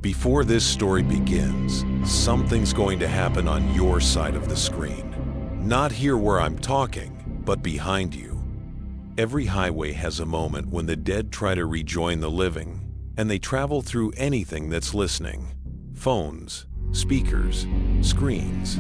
Before this story begins, something's going to happen on your side of the screen. Not here where I'm talking, but behind you. Every highway has a moment when the dead try to rejoin the living, and they travel through anything that's listening. Phones, speakers, screens.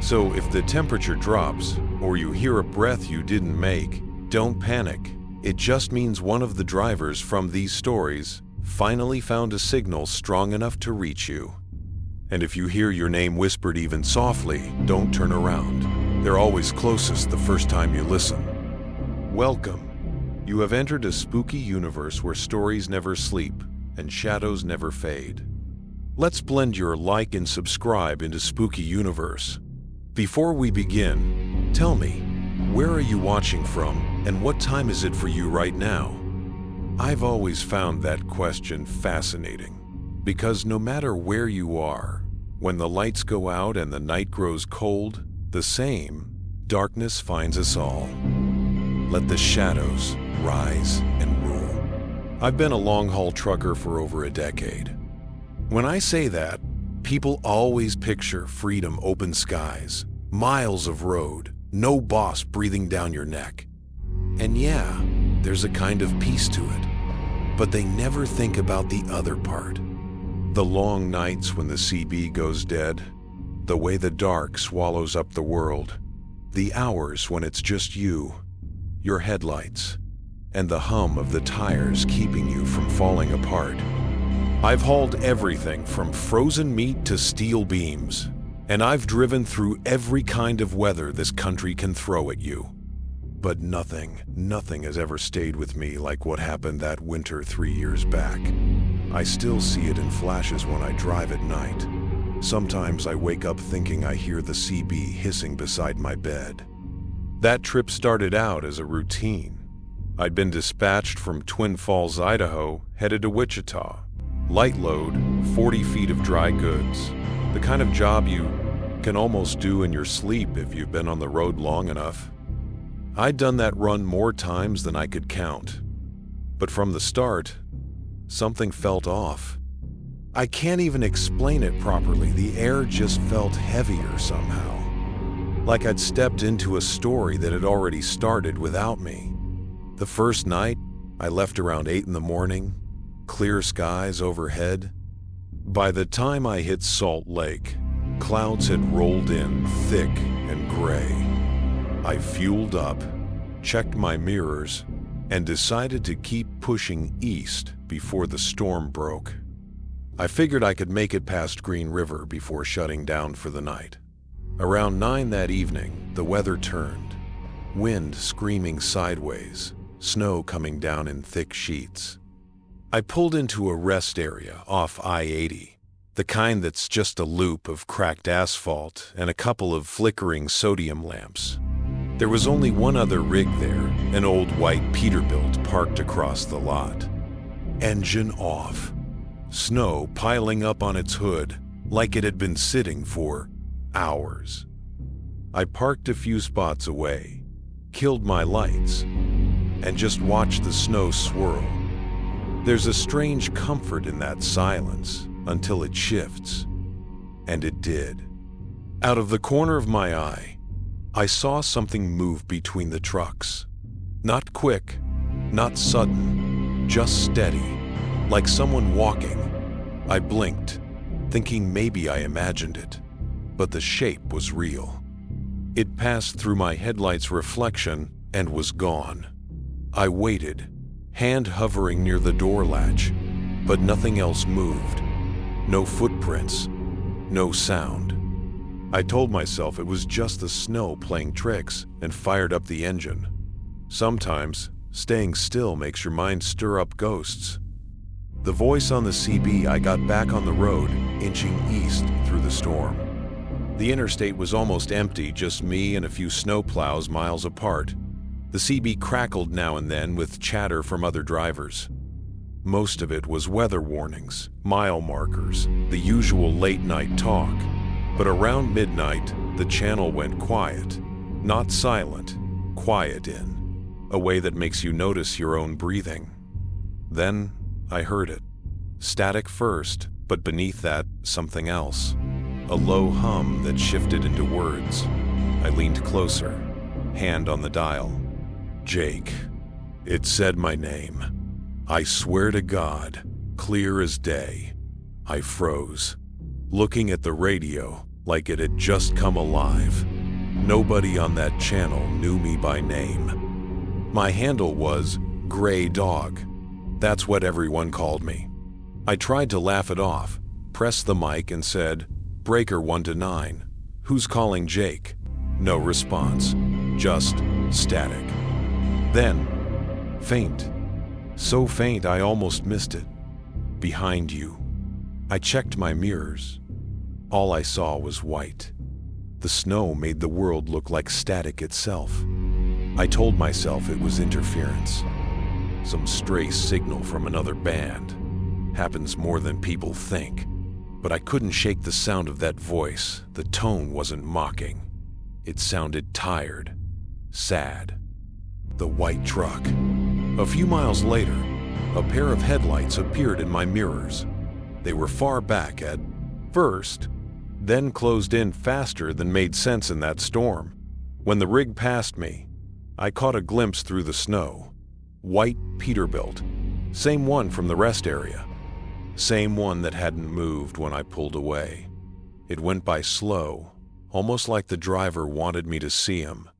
So if the temperature drops, or you hear a breath you didn't make, don't panic. It just means one of the drivers from these stories finally found a signal strong enough to reach you. And if you hear your name whispered even softly, don't turn around. They're always closest the first time you listen. Welcome. You have entered a spooky universe where stories never sleep and shadows never fade. Let's blend your like and subscribe into Spooky Universe. Before we begin, tell me, where are you watching from and what time is it for you right now? I've always found that question fascinating, because no matter where you are, when the lights go out and the night grows cold, the same darkness finds us all. Let the shadows rise and rule. I've been a long-haul trucker for over a decade. When I say that, people always picture freedom, open skies, miles of road, no boss breathing down your neck. And yeah, there's a kind of peace to it. But they never think about the other part. The long nights when the CB goes dead, the way the dark swallows up the world, the hours when it's just you, your headlights, and the hum of the tires keeping you from falling apart. I've hauled everything from frozen meat to steel beams, and I've driven through every kind of weather this country can throw at you. But nothing has ever stayed with me like what happened that winter 3 years back. I still see it in flashes when I drive at night. Sometimes I wake up thinking I hear the CB hissing beside my bed. That trip started out as a routine. I'd been dispatched from Twin Falls, Idaho, headed to Wichita. Light load, 40 feet of dry goods. The kind of job you can almost do in your sleep if you've been on the road long enough. I'd done that run more times than I could count. But from the start, something felt off. I can't even explain it properly. The air just felt heavier somehow. Like I'd stepped into a story that had already started without me. The first night, I left around 8 in the morning, clear skies overhead. By the time I hit Salt Lake, clouds had rolled in thick and gray. I fueled up, checked my mirrors, and decided to keep pushing east before the storm broke. I figured I could make it past Green River before shutting down for the night. Around 9 that evening, the weather turned. Wind screaming sideways, snow coming down in thick sheets. I pulled into a rest area off I-80, the kind that's just a loop of cracked asphalt and a couple of flickering sodium lamps. There was only one other rig there, an old white Peterbilt parked across the lot. Engine off. Snow piling up on its hood like it had been sitting for hours. I parked a few spots away, killed my lights, and just watched the snow swirl. There's a strange comfort in that silence until it shifts. And it did. Out of the corner of my eye, I saw something move between the trucks. Not quick, not sudden, just steady, like someone walking. I blinked, thinking maybe I imagined it, but the shape was real. It passed through my headlight's reflection and was gone. I waited, hand hovering near the door latch, but nothing else moved. No footprints, no sound. I told myself it was just the snow playing tricks and fired up the engine. Sometimes, staying still makes your mind stir up ghosts. The voice on the CB, I got back on the road, inching east through the storm. The interstate was almost empty, just me and a few snowplows miles apart. The CB crackled now and then with chatter from other drivers. Most of it was weather warnings, mile markers, the usual late-night talk. But around midnight, the channel went quiet. Not silent, quiet in a way that makes you notice your own breathing. Then I heard it. Static first, But beneath that, something else. A low hum that shifted into words. I leaned closer, hand on the dial. Jake. It said my name. I swear to God, clear as day. I froze, looking at the radio like it had just come alive. Nobody on that channel knew me by name. My handle was Gray Dog. That's what everyone called me. I tried to laugh it off, pressed the mic and said, "Breaker 1 to 9. Who's calling Jake?" No response, just static. Then, faint. So faint I almost missed it. Behind you. I checked my mirrors. All I saw was white. The snow made the world look like static itself. I told myself it was interference. Some stray signal from another band. Happens more than people think. But I couldn't shake the sound of that voice. The tone wasn't mocking. It sounded tired, sad. The white truck. A few miles later, a pair of headlights appeared in my mirrors. They were far back at first, then closed in faster than made sense in that storm. When the rig passed me, I caught a glimpse through the snow. White Peterbilt, same one from the rest area. Same one that hadn't moved when I pulled away. It went by slow, almost like the driver wanted me to see him.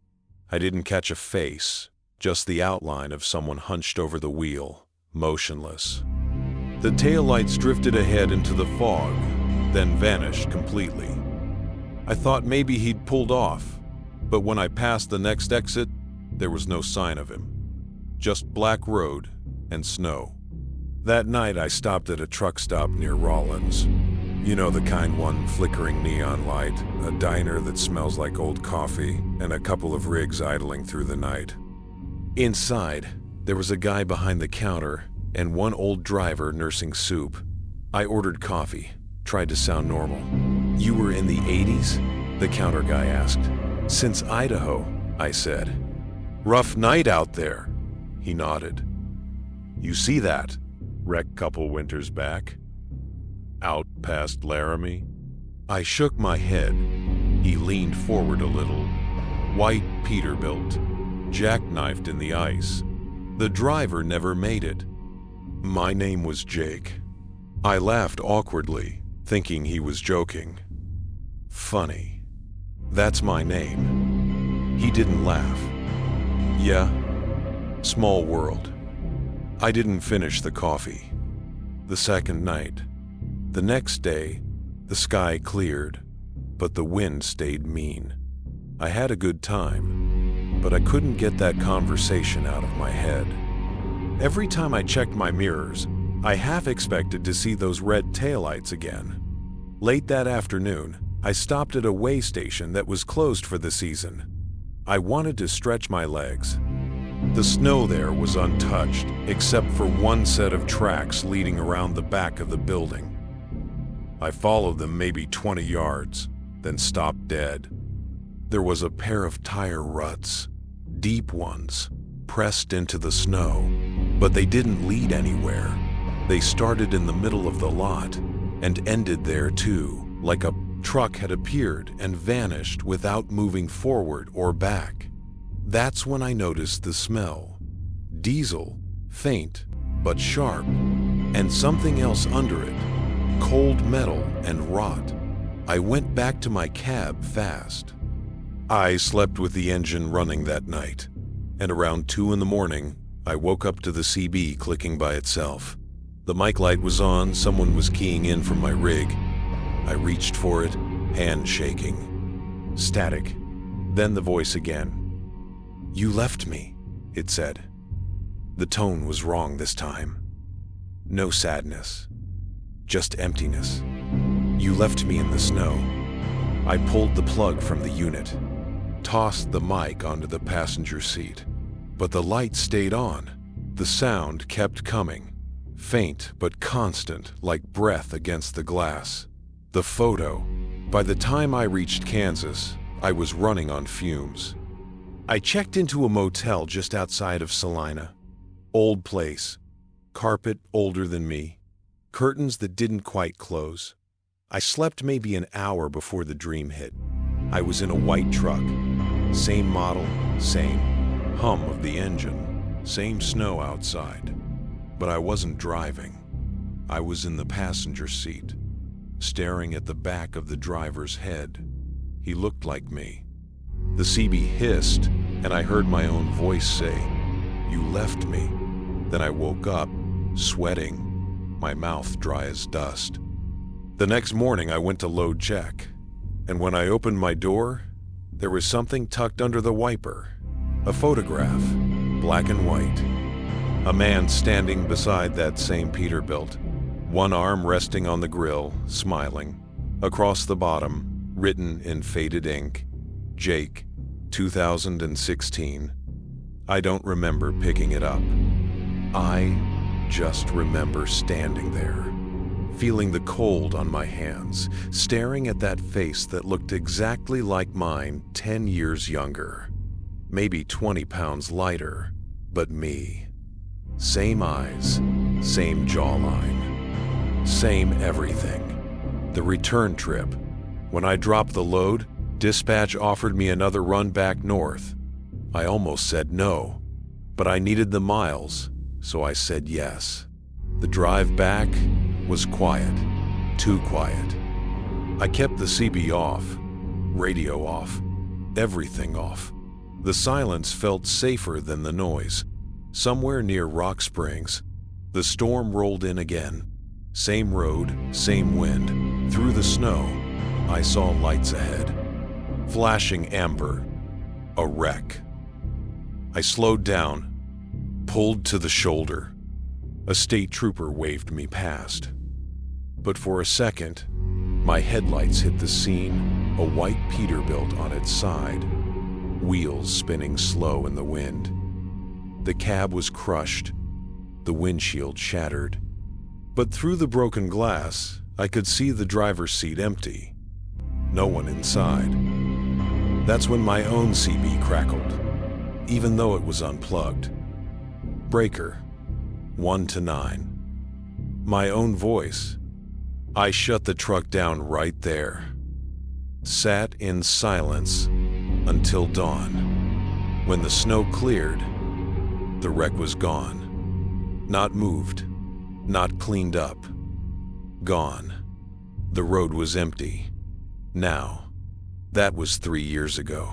I didn't catch a face, just the outline of someone hunched over the wheel, motionless. The taillights drifted ahead into the fog, then vanished completely. I thought maybe he'd pulled off, but when I passed the next exit, there was no sign of him. Just black road and snow. That night I stopped at a truck stop near Rollins. You know, the kind one flickering neon light, a diner that smells like old coffee, and a couple of rigs idling through the night. Inside, there was a guy behind the counter and one old driver nursing soup. I ordered coffee, tried to sound normal. "You were in the 80s?" the counter guy asked. "Since Idaho," I said. "Rough night out there," he nodded. "You see that wrecked couple winters back? Out past Laramie?" I shook my head. He leaned forward a little. White Peterbilt, jackknifed in the ice. The driver never made it. My name was Jake. I laughed awkwardly, thinking he was joking. Funny. That's my name. He didn't laugh. Yeah, small world. I didn't finish the coffee. The second night. The next day, the sky cleared, but the wind stayed mean. I had a good time, but I couldn't get that conversation out of my head. Every time I checked my mirrors, I half expected to see those red taillights again. Late that afternoon, I stopped at a way station that was closed for the season. I wanted to stretch my legs. The snow there was untouched, except for one set of tracks leading around the back of the building. I followed them maybe 20 yards, then stopped dead. There was a pair of tire ruts, deep ones, pressed into the snow, but they didn't lead anywhere. They started in the middle of the lot and ended there too, like a truck had appeared and vanished without moving forward or back. That's when I noticed the smell. Diesel, faint but sharp, and something else under it, cold metal and rot. I went back to my cab fast. I slept with the engine running that night, and around 2 in the morning, I woke up to the CB clicking by itself. The mic light was on, someone was keying in from my rig. I reached for it, hand shaking. Static. Then the voice again. "You left me," it said. The tone was wrong this time. No sadness, just emptiness. "You left me in the snow." I pulled the plug from the unit, tossed the mic onto the passenger seat. But the light stayed on. The sound kept coming, faint but constant, like breath against the glass. The photo. By the time I reached Kansas, I was running on fumes. I checked into a motel just outside of Salina. Old place. Carpet older than me. curtains that didn't quite close. I slept maybe an hour before the dream hit. I was in a white truck. Same model, same hum of the engine, same snow outside. But I wasn't driving. I was in the passenger seat, staring at the back of the driver's head. He looked like me. The CB hissed, and I heard my own voice say, "You left me." Then I woke up, sweating, my mouth dry as dust. The next morning I went to load check, and when I opened my door, there was something tucked under the wiper. A photograph, black and white. A man standing beside that same Peterbilt, one arm resting on the grill, smiling. Across the bottom, written in faded ink, Jake, 2016. I don't remember picking it up. I just remember standing there, feeling the cold on my hands, staring at that face that looked exactly like mine 10 years younger. Maybe 20 pounds lighter, but me. Same eyes, same jawline, same everything. The return trip. When I dropped the load, dispatch offered me another run back north. I almost said no, but I needed the miles, so I said yes. The drive back was quiet, too quiet. I kept the CB off, radio off, everything off. The silence felt safer than the noise. Somewhere near Rock Springs, the storm rolled in again. Same road, same wind. Through the snow, I saw lights ahead. Flashing amber. A wreck. I slowed down, pulled to the shoulder. A state trooper waved me past. But for a second, my headlights hit the scene, a white Peterbilt on its side, wheels spinning slow in the wind. The cab was crushed, the windshield shattered. But through the broken glass, I could see the driver's seat empty. No one inside. That's when my own CB crackled, even though it was unplugged. Breaker, 1 to 9. My own voice. I shut the truck down right there. Sat in silence until dawn. When the snow cleared, the wreck was gone. Not moved, not cleaned up. Gone. The road was empty. Now, that was 3 years ago.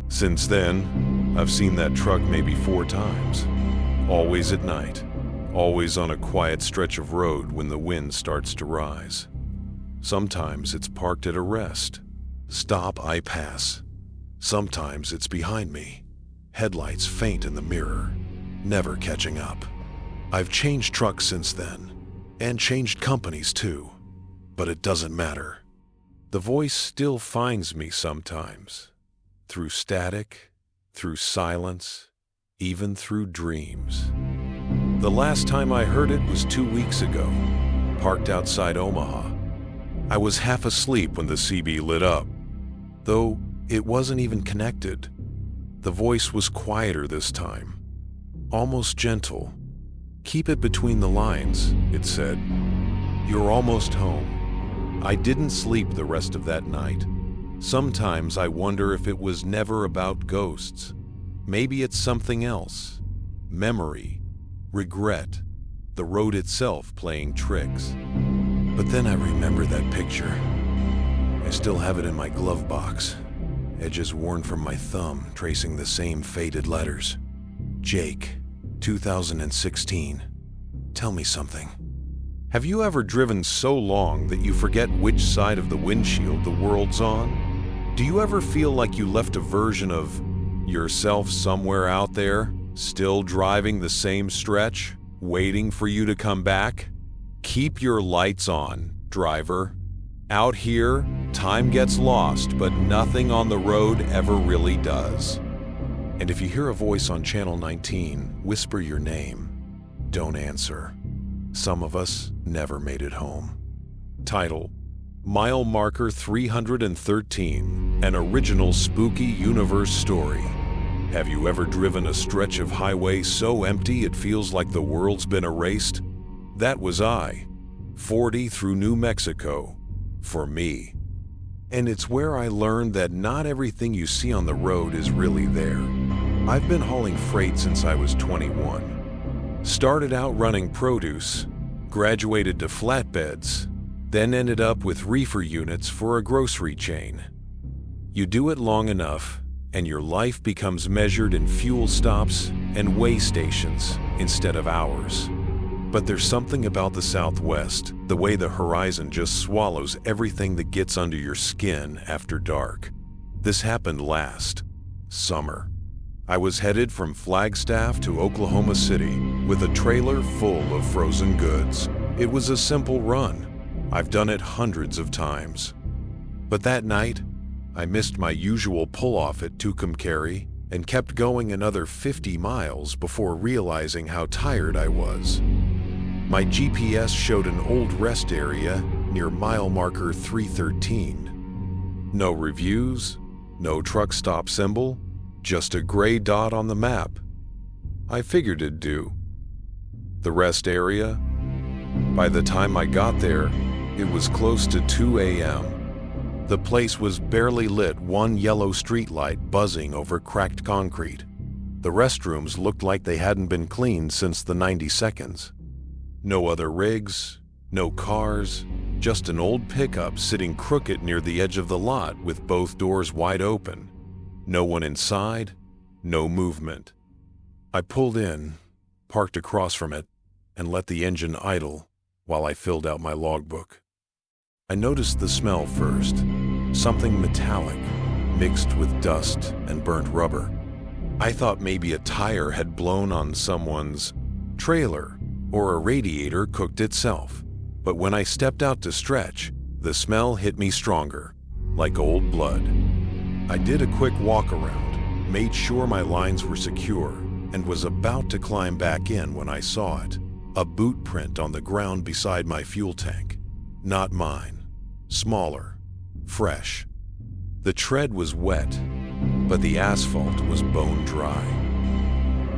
Since then, I've seen that truck maybe 4 times. Always at night. Always on a quiet stretch of road when the wind starts to rise. Sometimes it's parked at a rest. Stop, I pass. Sometimes it's behind me. Headlights faint in the mirror, never catching up. I've changed trucks since then, and changed companies too. But it doesn't matter. The voice still finds me sometimes. Through static, through silence, even through dreams. The last time I heard it was 2 weeks ago, parked outside Omaha. I was half asleep when the CB lit up, though it wasn't even connected. The voice was quieter this time, almost gentle. "Keep it between the lines," it said. "You're almost home." I didn't sleep the rest of that night. Sometimes I wonder if it was never about ghosts. Maybe it's something else. Memory. Regret, the road itself playing tricks. But then I remember that picture. I still have it in my glove box, edges worn from my thumb, tracing the same faded letters. Jake, 2016. Tell me something. Have you ever driven so long that you forget which side of the windshield the world's on? Do you ever feel like you left a version of yourself somewhere out there, still driving the same stretch, waiting for you to come back? Keep your lights on, driver. Out here, time gets lost, but nothing on the road ever really does. And if you hear a voice on Channel 19, whisper your name. Don't answer. Some of us never made it home. Title: Mile Marker 313, an original spooky universe story. Have you ever driven a stretch of highway so empty it feels like the world's been erased? That was I. 40 through New Mexico, for me. And it's where I learned that not everything you see on the road is really there. I've been hauling freight since I was 21. Started out running produce, graduated to flatbeds, then ended up with reefer units for a grocery chain. You do it long enough, and your life becomes measured in fuel stops and weigh stations instead of hours. But there's something about the Southwest, the way the horizon just swallows everything that gets under your skin after dark. This happened last summer. I was headed from Flagstaff to Oklahoma City with a trailer full of frozen goods. It was a simple run. I've done it hundreds of times. But that night, I missed my usual pull-off at Tucumcari and kept going another 50 miles before realizing how tired I was. My GPS showed an old rest area near mile marker 313. No reviews, no truck stop symbol, just a gray dot on the map. I figured it'd do. The rest area? By the time I got there, it was close to 2 a.m. The place was barely lit, one yellow streetlight buzzing over cracked concrete. The restrooms looked like they hadn't been cleaned since the 90 seconds. No other rigs, no cars, just an old pickup sitting crooked near the edge of the lot with both doors wide open. No one inside, no movement. I pulled in, parked across from it, and let the engine idle while I filled out my logbook. I noticed the smell first, something metallic mixed with dust and burnt rubber. I thought maybe a tire had blown on someone's trailer or a radiator cooked itself. But when I stepped out to stretch, the smell hit me stronger, like old blood. I did a quick walk around, made sure my lines were secure, and was about to climb back in when I saw it. A boot print on the ground beside my fuel tank. Not mine. Smaller. Fresh. The tread was wet, but the asphalt was bone dry.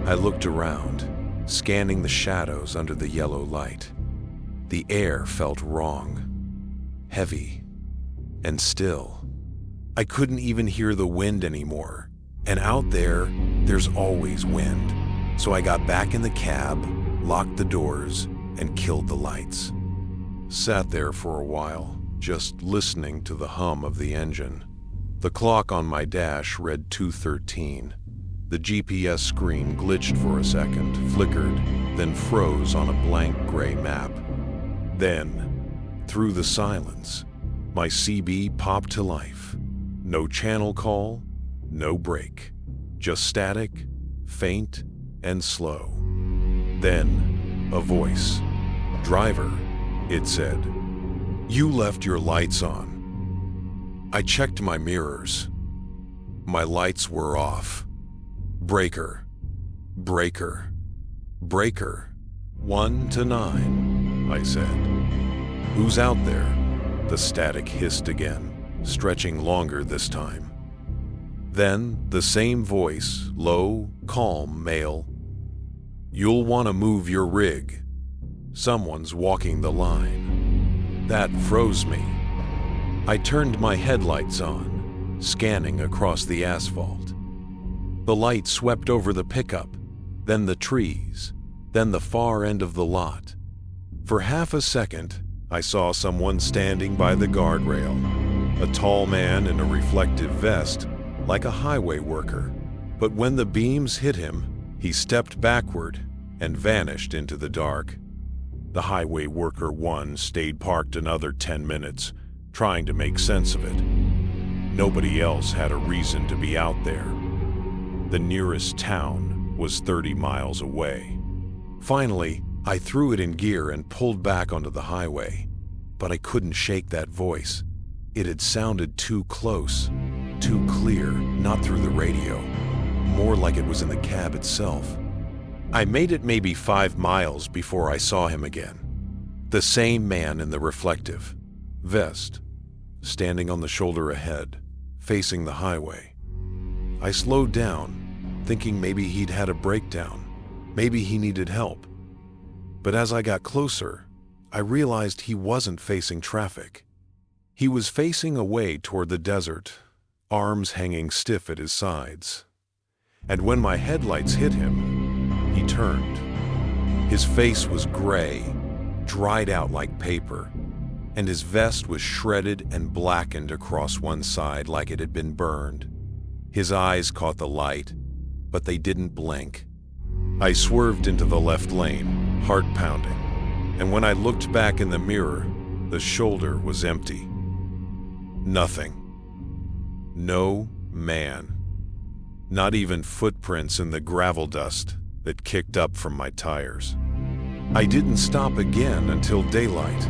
I looked around, scanning the shadows under the yellow light. The air felt wrong, heavy, and still. I couldn't even hear the wind anymore, and out there, there's always wind. So I got back in the cab, locked the doors, and killed the lights. Sat there for a while, just listening to the hum of the engine. The clock on my dash read 2:13. The GPS screen glitched for a second, flickered, then froze on a blank gray map. Then, through the silence, my CB popped to life. No channel call, no break. Just static, faint, and slow. Then, a voice. "Driver," it said. "You left your lights on." I checked my mirrors. My lights were off. "Breaker, breaker, breaker. 1 to 9, I said. "Who's out there?" The static hissed again, stretching longer this time. Then the same voice, low, calm male. "You'll want to move your rig. Someone's walking the line." That froze me. I turned my headlights on, scanning across the asphalt. The light swept over the pickup, then the trees, then the far end of the lot. For half a second, I saw someone standing by the guardrail, a tall man in a reflective vest, like a highway worker. But when the beams hit him, he stepped backward and vanished into the dark. The highway worker one stayed parked another 10 minutes, trying to make sense of it. Nobody else had a reason to be out there. The nearest town was 30 miles away. Finally, I threw it in gear and pulled back onto the highway, but I couldn't shake that voice. It had sounded too close, too clear, not through the radio, more like it was in the cab itself. I made it maybe 5 miles before I saw him again. The same man in the reflective vest, standing on the shoulder ahead, facing the highway. I slowed down, thinking maybe he'd had a breakdown, maybe he needed help. But as I got closer, I realized he wasn't facing traffic. He was facing away toward the desert, arms hanging stiff at his sides. And when my headlights hit him, he turned. His face was gray, dried out like paper, and his vest was shredded and blackened across one side like it had been burned. His eyes caught the light, but they didn't blink. I swerved into the left lane, heart pounding, and when I looked back in the mirror, the shoulder was empty. Nothing. No man. Not even footprints in the gravel dust that kicked up from my tires. I didn't stop again until daylight.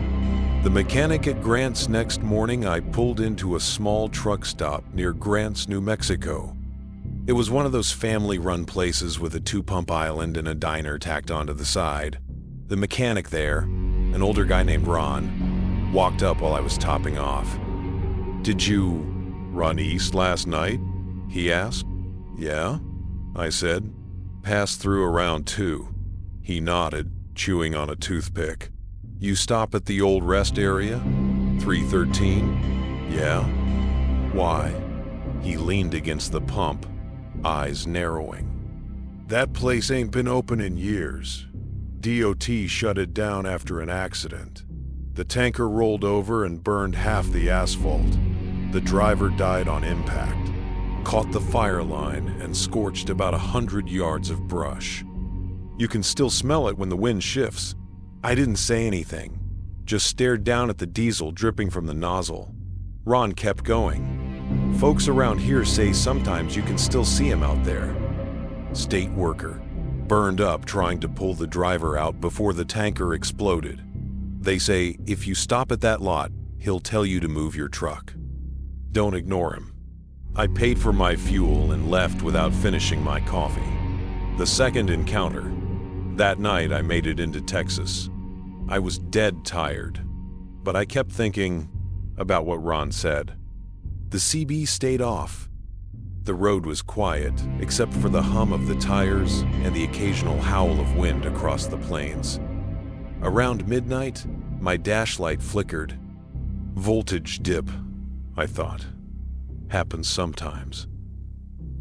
The mechanic at Grant's next morning, I pulled into a small truck stop near Grant's, New Mexico. It was one of those family-run places with a two-pump island and a diner tacked onto the side. The mechanic there, an older guy named Ron, walked up while I was topping off. "Did you run east last night?" he asked. "Yeah," I said. "Passed through around 2. He nodded, chewing on a toothpick. "You stop at the old rest area? 313? Yeah. Why?" He leaned against the pump, eyes narrowing. "That place ain't been open in years. DOT shut it down after an accident. The tanker rolled over and burned half the asphalt. The driver died on impact, caught the fire line, and scorched about 100 yards of brush. You can still smell it when the wind shifts." I didn't say anything, just stared down at the diesel dripping from the nozzle. Ron kept going. "Folks around here say sometimes you can still see him out there. State worker, burned up trying to pull the driver out before the tanker exploded. They say if you stop at that lot, he'll tell you to move your truck. Don't ignore him." I paid for my fuel and left without finishing my coffee. The second encounter. That night I made it into Texas. I was dead tired, but I kept thinking about what Ron said. The CB stayed off. The road was quiet, except for the hum of the tires and the occasional howl of wind across the plains. Around midnight, my dash light flickered. Voltage dip, I thought. Happens sometimes.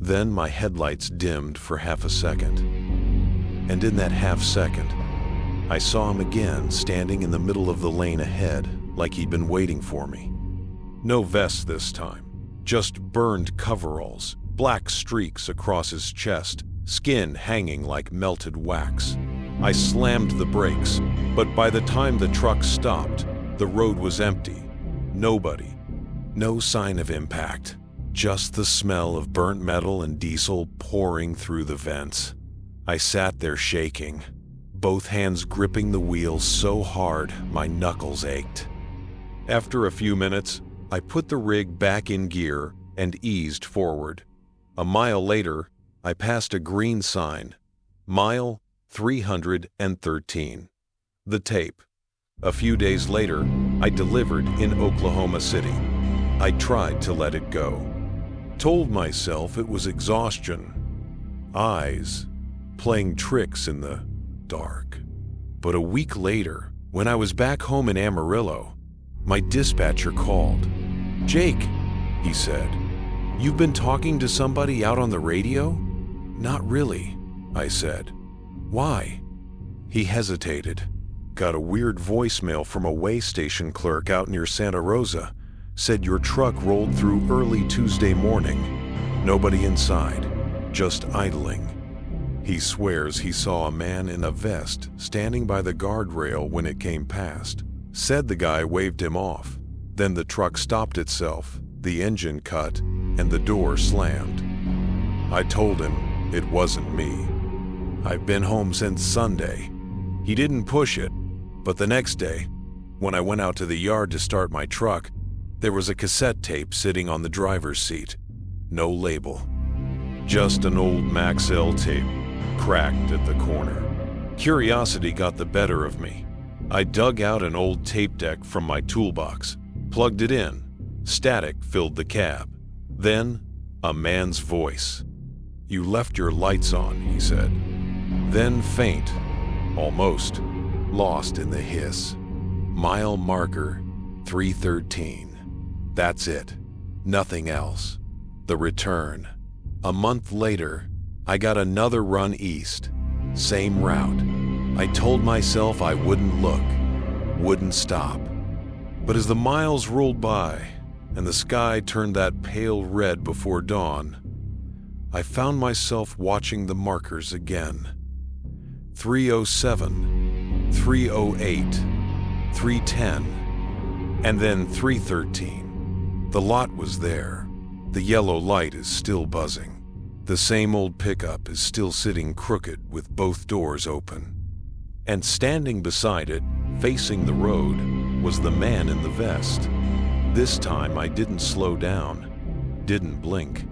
Then my headlights dimmed for half a second. And in that half second, I saw him again standing in the middle of the lane ahead, like he'd been waiting for me. No vest this time, just burned coveralls, black streaks across his chest, skin hanging like melted wax. I slammed the brakes, but by the time the truck stopped, the road was empty. Nobody. No sign of impact, just the smell of burnt metal and diesel pouring through the vents. I sat there shaking, both hands gripping the wheel so hard my knuckles ached. After a few minutes, I put the rig back in gear and eased forward. A mile later, I passed a green sign, mile 313. The tape. A few days later, I delivered in Oklahoma City. I tried to let it go. Told myself it was exhaustion. Eyes playing tricks in the dark. But a week later, when I was back home in Amarillo, my dispatcher called. "Jake," he said, "you've been talking to somebody out on the radio?" "Not really," I said. "Why?" He hesitated. "Got a weird voicemail from a way station clerk out near Santa Rosa. Said your truck rolled through early Tuesday morning. Nobody inside, just idling. He swears he saw a man in a vest standing by the guardrail when it came past. Said the guy waved him off. Then the truck stopped itself, the engine cut, and the door slammed. I told him it wasn't me. I've been home since Sunday." He didn't push it, but the next day, when I went out to the yard to start my truck, there was a cassette tape sitting on the driver's seat. No label. Just an old Maxell tape, cracked at the corner. Curiosity got the better of me. I dug out an old tape deck from my toolbox, plugged it in. Static filled the cab. Then, a man's voice. "You left your lights on," he said. Then faint, almost, lost in the hiss. Mile marker 313. That's it. Nothing else. The return. A month later, I got another run east. Same route. I told myself I wouldn't look, wouldn't stop. But as the miles rolled by and the sky turned that pale red before dawn, I found myself watching the markers again. 307, 308, 310, and then 313. The lot was there. The yellow light is still buzzing. The same old pickup is still sitting crooked with both doors open. And standing beside it, facing the road, was the man in the vest. This time I didn't slow down, didn't blink.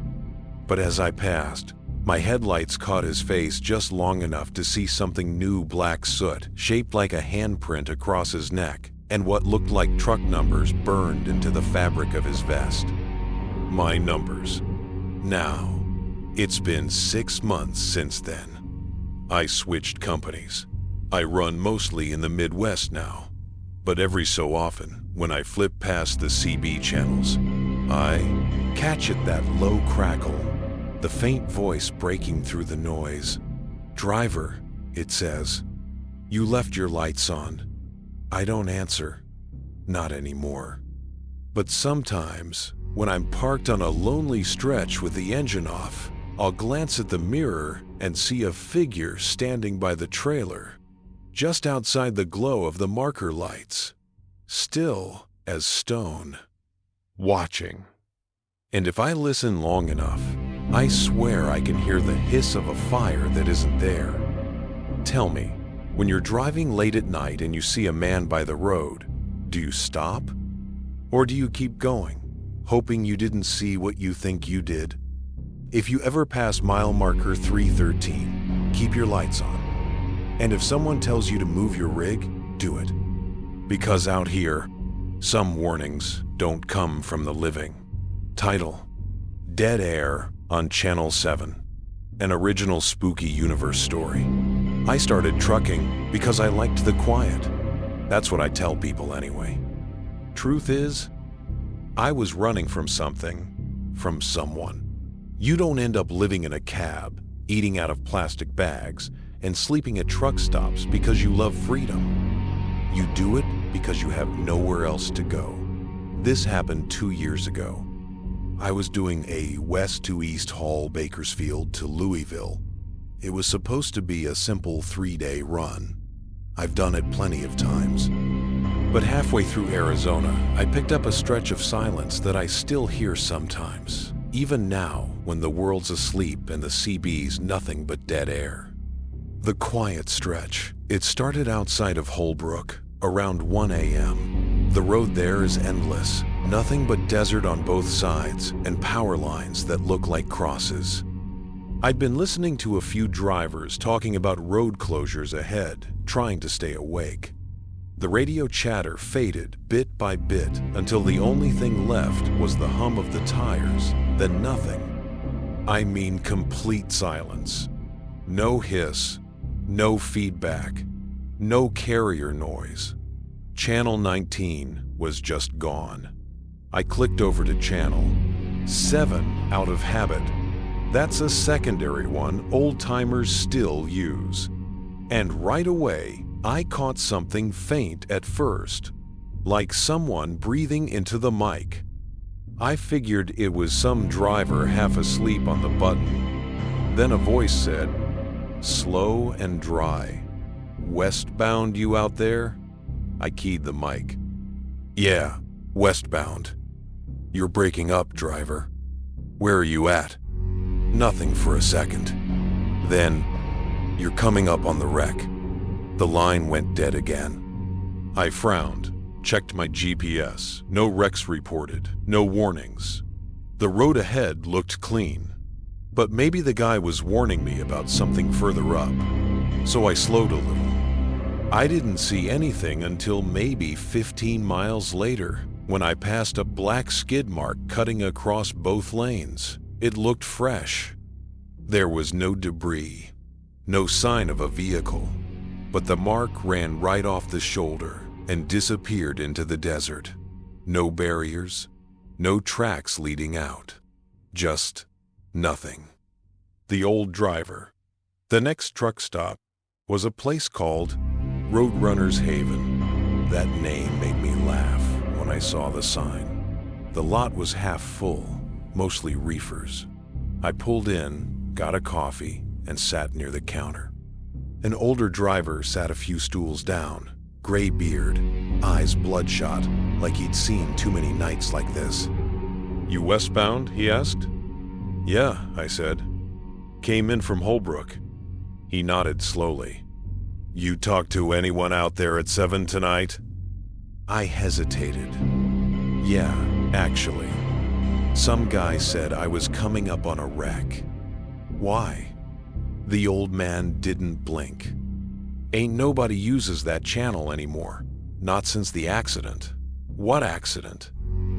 But as I passed, my headlights caught his face just long enough to see something new black soot shaped like a handprint across his neck and what looked like truck numbers burned into the fabric of his vest. My numbers. Now, it's been 6 months since then. I switched companies. I run mostly in the Midwest now, but every so often, when I flip past the CB channels, I catch at that low crackle, the faint voice breaking through the noise. "Driver," it says, "you left your lights on." I don't answer. Not anymore. But sometimes, when I'm parked on a lonely stretch with the engine off, I'll glance at the mirror and see a figure standing by the trailer, just outside the glow of the marker lights, still as stone, watching. And if I listen long enough, I swear I can hear the hiss of a fire that isn't there. Tell me, when you're driving late at night and you see a man by the road, do you stop? Or do you keep going, hoping you didn't see what you think you did? If you ever pass mile marker 313, keep your lights on. And if someone tells you to move your rig, do it. Because out here, some warnings don't come from the living. Title: Dead Air on Channel 7, an original Spooky Universe story. I started trucking because I liked the quiet. That's what I tell people anyway. Truth is, I was running from something, from someone. You don't end up living in a cab, eating out of plastic bags, and sleeping at truck stops because you love freedom. You do it because you have nowhere else to go. This happened 2 years ago. I was doing a west to east haul Bakersfield to Louisville. It was supposed to be a simple 3-day run. I've done it plenty of times. But halfway through Arizona, I picked up a stretch of silence that I still hear sometimes, even now when the world's asleep and the CB's nothing but dead air. The quiet stretch. It started outside of Holbrook, around 1 a.m. The road there is endless, nothing but desert on both sides and power lines that look like crosses. I'd been listening to a few drivers talking about road closures ahead, trying to stay awake. The radio chatter faded bit by bit until the only thing left was the hum of the tires, then nothing. I mean complete silence. No hiss, no feedback, no carrier noise. Channel 19 was just gone. I clicked over to Channel 7 out of habit. That's a secondary one old-timers still use. And right away, I caught something faint at first, like someone breathing into the mic. I figured it was some driver half asleep on the button. Then a voice said, slow and dry, "Westbound you out there?" I keyed the mic. "Yeah, westbound." "You're breaking up, driver." "Where are you at?" "Nothing for a second." Then, "You're coming up on the wreck." The line went dead again. I frowned, checked my GPS. No wrecks reported, no warnings. The road ahead looked clean. But maybe the guy was warning me about something further up. So I slowed a little. I didn't see anything until maybe 15 miles later, when I passed a black skid mark cutting across both lanes. It looked fresh. There was no debris, no sign of a vehicle. But the mark ran right off the shoulder and disappeared into the desert. No barriers, no tracks leading out. Just nothing. The old driver. The next truck stop was a place called Roadrunner's Haven. That name made me laugh when I saw the sign. The lot was half full, mostly reefers. I pulled in, got a coffee, and sat near the counter. An older driver sat a few stools down, gray beard, eyes bloodshot, like he'd seen too many nights like this. "You westbound?" he asked. "Yeah," I said. "Came in from Holbrook." He nodded slowly. "You talked to anyone out there at 7 tonight?" I hesitated. "Yeah, actually. Some guy said I was coming up on a wreck." "Why?" The old man didn't blink. "Ain't nobody uses that channel anymore. Not since the accident." "What accident?"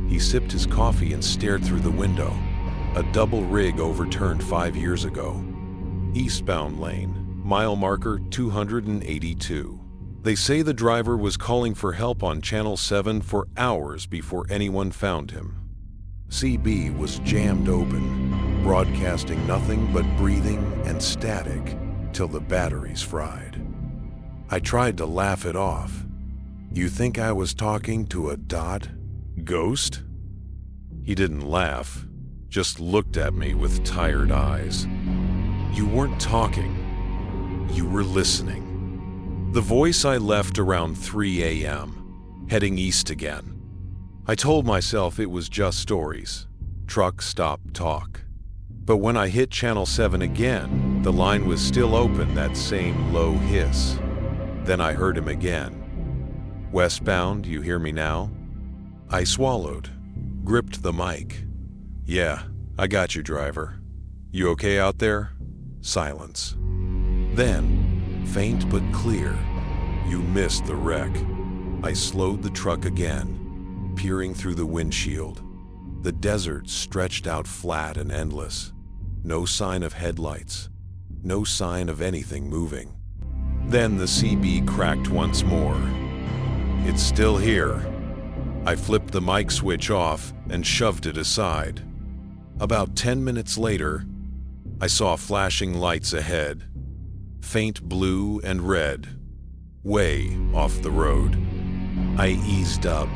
He sipped his coffee and stared through the window. "A double rig overturned 5 years ago. Eastbound lane, mile marker 282. They say the driver was calling for help on Channel 7 for hours before anyone found him. CB was jammed open, broadcasting nothing but breathing and static till the batteries fried." I tried to laugh it off. "You think I was talking to a ghost?" He didn't laugh, just looked at me with tired eyes. "You weren't talking. You were listening." The voice I left around 3 a.m., heading east again. I told myself it was just stories, truck stop talk. But when I hit Channel 7 again, the line was still open, that same low hiss. Then I heard him again. "Westbound, you hear me now?" I swallowed, gripped the mic. "Yeah, I got you, driver. You okay out there?" Silence. Then, faint but clear, "You missed the wreck." I slowed the truck again, peering through the windshield. The desert stretched out flat and endless. No sign of headlights. No sign of anything moving. Then the CB cracked once more. "It's still here." I flipped the mic switch off and shoved it aside. About 10 minutes later, I saw flashing lights ahead. Faint blue and red, way off the road. I eased up,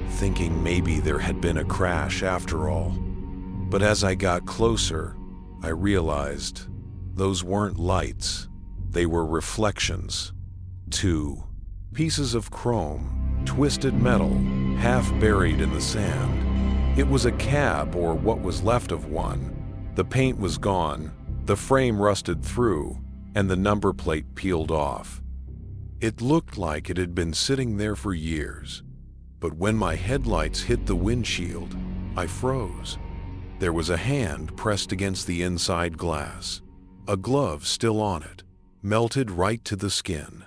thinking maybe there had been a crash after all. But as I got closer, I realized those weren't lights. They were reflections. 2 pieces of chrome, twisted metal, half buried in the sand. It was a cab, or what was left of one. The paint was gone, the frame rusted through, and the number plate peeled off. It looked like it had been sitting there for years, but when my headlights hit the windshield, I froze. There was a hand pressed against the inside glass, a glove still on it, melted right to the skin.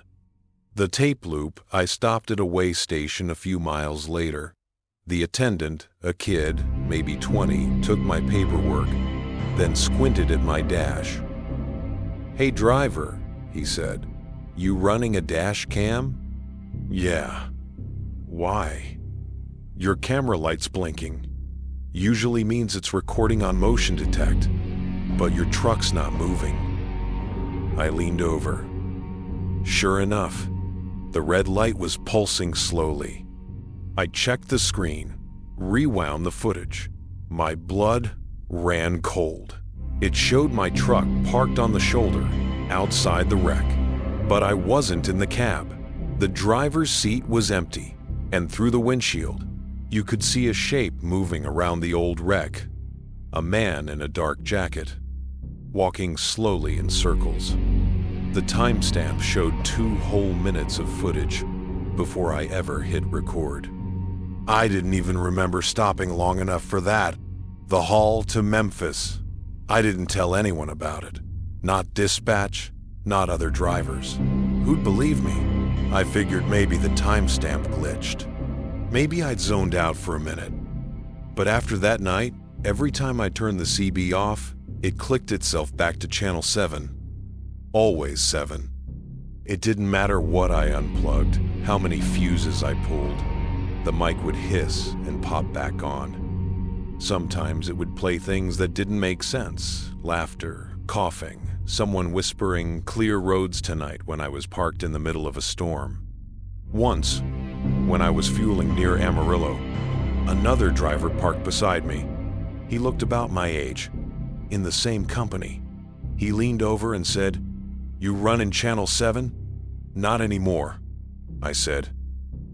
The tape loop, I stopped at a way station a few miles later. The attendant, a kid, maybe 20, took my paperwork, then squinted at my dash. "Hey driver," he said, "you running a dash cam?" "Yeah." "Why?" "Your camera light's blinking. Usually means it's recording on motion detect, but your truck's not moving." I leaned over. Sure enough, the red light was pulsing slowly. I checked the screen, rewound the footage. My blood ran cold. It showed my truck parked on the shoulder, outside the wreck. But I wasn't in the cab. The driver's seat was empty, and through the windshield, you could see a shape moving around the old wreck. A man in a dark jacket, walking slowly in circles. The timestamp showed 2 whole minutes of footage before I ever hit record. I didn't even remember stopping long enough for that. The haul to Memphis. I didn't tell anyone about it. Not dispatch, not other drivers. Who'd believe me? I figured maybe the timestamp glitched. Maybe I'd zoned out for a minute. But after that night, every time I turned the CB off, it clicked itself back to Channel 7. Always 7. It didn't matter what I unplugged. how many fuses I pulled. The mic would hiss and pop back on. Sometimes it would play things that didn't make sense. Laughter, coughing, someone whispering, "Clear roads tonight," when I was parked in the middle of a storm. Once, when I was fueling near Amarillo, another driver parked beside me. He looked about my age, in the same company. He leaned over and said, "You run in Channel 7? "Not anymore," I said.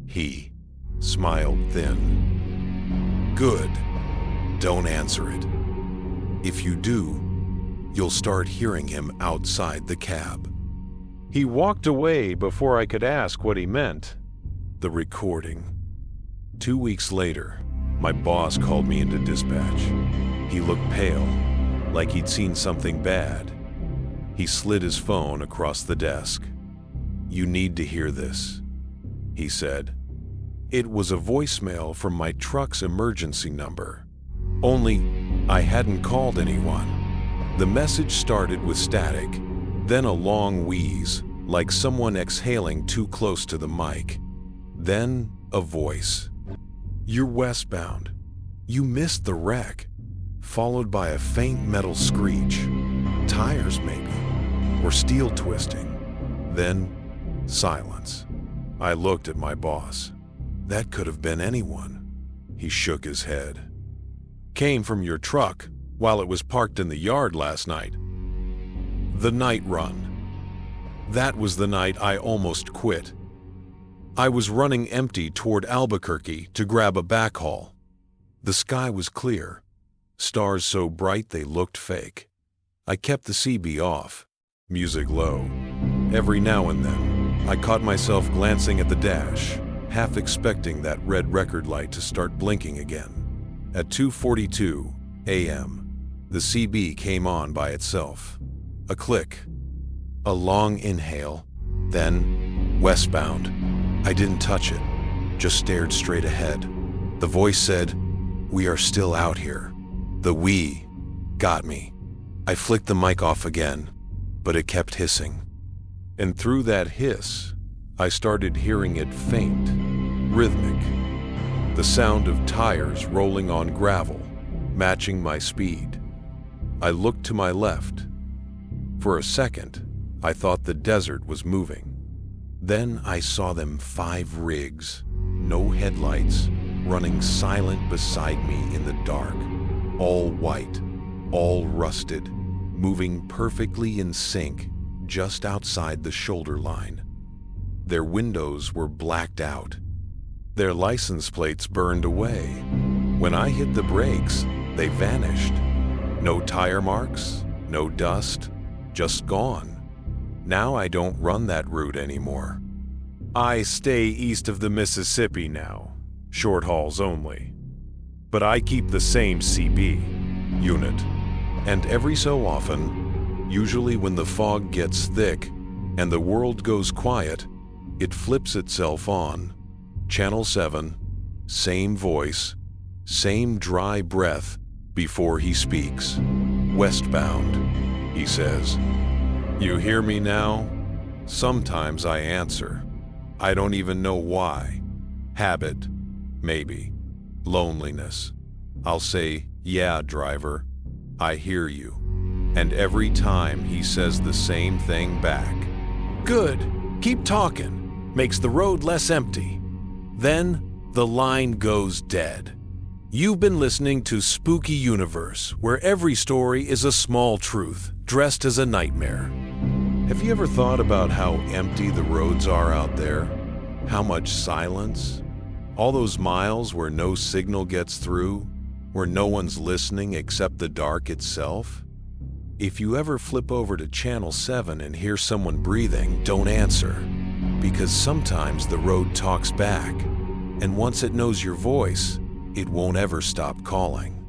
He smiled thin. "Good. Don't answer it. If you do, you'll start hearing him outside the cab." He walked away before I could ask what he meant. The recording. 2 weeks later, my boss called me into dispatch. He looked pale, like he'd seen something bad. He slid his phone across the desk. "You need to hear this," he said. It was a voicemail from my truck's emergency number. Only I hadn't called anyone. The message started with static, then a long wheeze, like someone exhaling too close to the mic. Then a voice. "You're westbound. You missed the wreck," followed by a faint metal screech. Tires maybe, or steel twisting. Then silence. I looked at my boss. "That could have been anyone." He shook his head. "Came from your truck while it was parked in the yard last night." The night run. That was the night I almost quit. I was running empty toward Albuquerque to grab a backhaul. The sky was clear, stars so bright they looked fake. I kept the CB off, music low. Every now and then, I caught myself glancing at the dash, half expecting that red record light to start blinking again. At 2:42 a.m., the CB came on by itself. A click, a long inhale, then westbound. I didn't touch it, just stared straight ahead. The voice said, "We are still out here." The "we" got me. I flicked the mic off again, but it kept hissing. And through that hiss, I started hearing it faint, rhythmic. The sound of tires rolling on gravel, matching my speed. I looked to my left. For a second, I thought the desert was moving. Then I saw them 5 rigs, no headlights, running silent beside me in the dark, all white, all rusted, moving perfectly in sync just outside the shoulder line. Their windows were blacked out. Their license plates burned away. When I hit the brakes, they vanished. No tire marks, no dust, just gone. Now I don't run that route anymore. I stay east of the Mississippi now, short hauls only. But I keep the same CB unit. And every so often, usually when the fog gets thick and the world goes quiet, it flips itself on. Channel 7, same voice, same dry breath before he speaks. "Westbound," he says. "You hear me now?" Sometimes I answer. I don't even know why. Habit, maybe. Loneliness. I'll say, "Yeah, driver, I hear you." And every time he says the same thing back. "Good, keep talking," makes the road less empty. Then the line goes dead. You've been listening to Spooky Universe, where every story is a small truth dressed as a nightmare. Have you ever thought about how empty the roads are out there? How much silence? All those miles where no signal gets through, where no one's listening except the dark itself? If you ever flip over to Channel 7 and hear someone breathing, don't answer, because sometimes the road talks back, and once it knows your voice, it won't ever stop calling.